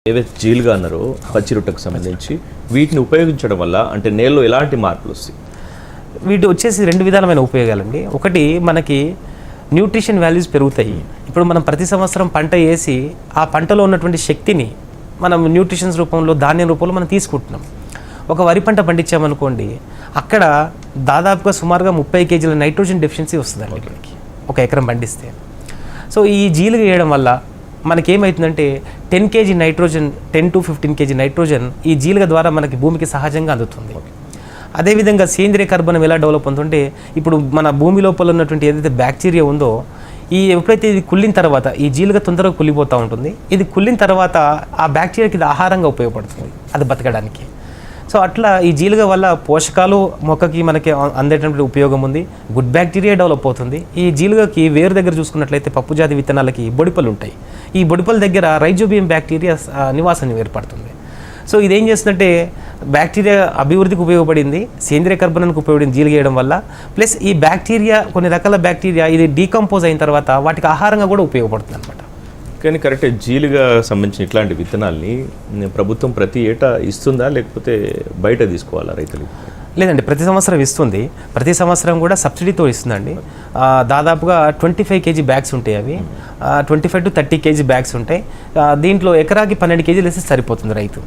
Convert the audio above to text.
ఏవైతే జీలుగా అన్నారో పచ్చి రొట్టెకు సంబంధించి వీటిని ఉపయోగించడం వల్ల అంటే నేలలో ఎలాంటి మార్పులు వస్తాయి? వీటి వచ్చేసి 2 విధాలమైన ఉపయోగాలండి. ఒకటి, మనకి న్యూట్రిషన్ వాల్యూస్ పెరుగుతాయి. ఇప్పుడు మనం ప్రతి సంవత్సరం పంట వేసి ఆ పంటలో ఉన్నటువంటి శక్తిని మనం న్యూట్రిషన్స్ రూపంలో, ధాన్యం రూపంలో మనం తీసుకుంటున్నాం. ఒక వరి పంట పండించామనుకోండి, అక్కడ దాదాపుగా సుమారుగా 30 కేజీల నైట్రోజన్ డెఫిషియన్సీ వస్తుందండి ఇక్కడికి ఒక ఎకరం పండిస్తే. సో ఈ జీలుగా వేయడం వల్ల మనకేమవుతుందంటే 10 KG nitrogen, 10 to 15 KG nitrogen ఈ జీలుగ ద్వారా మనకి భూమికి సహజంగా అందుతుంది. అదేవిధంగా సేంద్రియ కర్బనం ఎలా డెవలప్ అవుతుంటే, ఇప్పుడు మన భూమి లోపల ఉన్నటువంటి ఏదైతే బ్యాక్టీరియా ఉందో, ఎప్పుడైతే ఇది కుళ్ళిన తర్వాత ఈ జీలుగ తొందరగా కుళ్ళిపోతూ ఉంటుంది. ఇది కుళ్ళిన తర్వాత ఆ బ్యాక్టీరియాకి ఇది ఆహారంగా ఉపయోగపడుతుంది అది బతకడానికి. సో అట్లా ఈ జీలుగ వల్ల పోషకాలు మొక్కకి మనకి అందేటటువంటి ఉపయోగం ఉంది. గుడ్ బ్యాక్టీరియా డెవలప్ అవుతుంది. ఈ జీలుగకి వేరు దగ్గర చూసుకున్నట్లయితే పప్పు జాతి విత్తనాలకి బొడిపలు ఉంటాయి. ఈ బొడిపల దగ్గర రైజోబియం బ్యాక్టీరియా నివాసం ఏర్పడుతుంది. సో ఇదేం చేస్తుందంటే బ్యాక్టీరియా అభివృద్ధికి ఉపయోగపడింది, సేంద్రియ కర్బనానికి ఉపయోగపడింది జీలుగ వేయడం వల్ల. ప్లస్ ఈ బ్యాక్టీరియా, కొన్ని రకాల బ్యాక్టీరియా ఇది డీకంపోజ్ అయిన తర్వాత వాటికి ఆహారంగా కూడా ఉపయోగపడుతుంది అనమాట. కానీ కరెక్టే, జీలుగా సంబంధించిన ఇట్లాంటి విత్తనాల్ని ప్రభుత్వం ప్రతి ఏటా ఇస్తుందా, లేకపోతే బయట తీసుకోవాలా రైతులు? లేదండి, ప్రతి సంవత్సరం ఇస్తుంది. ప్రతి సంవత్సరం కూడా సబ్సిడీతో ఇస్తుందండి. దాదాపుగా 25 కేజీ బ్యాగ్స్ ఉంటాయి. అవి 25 to 30 కేజీ బ్యాగ్స్ ఉంటాయి. దీంట్లో ఎకరాకి 12 కేజీలు వేస్తే సరిపోతుంది రైతు.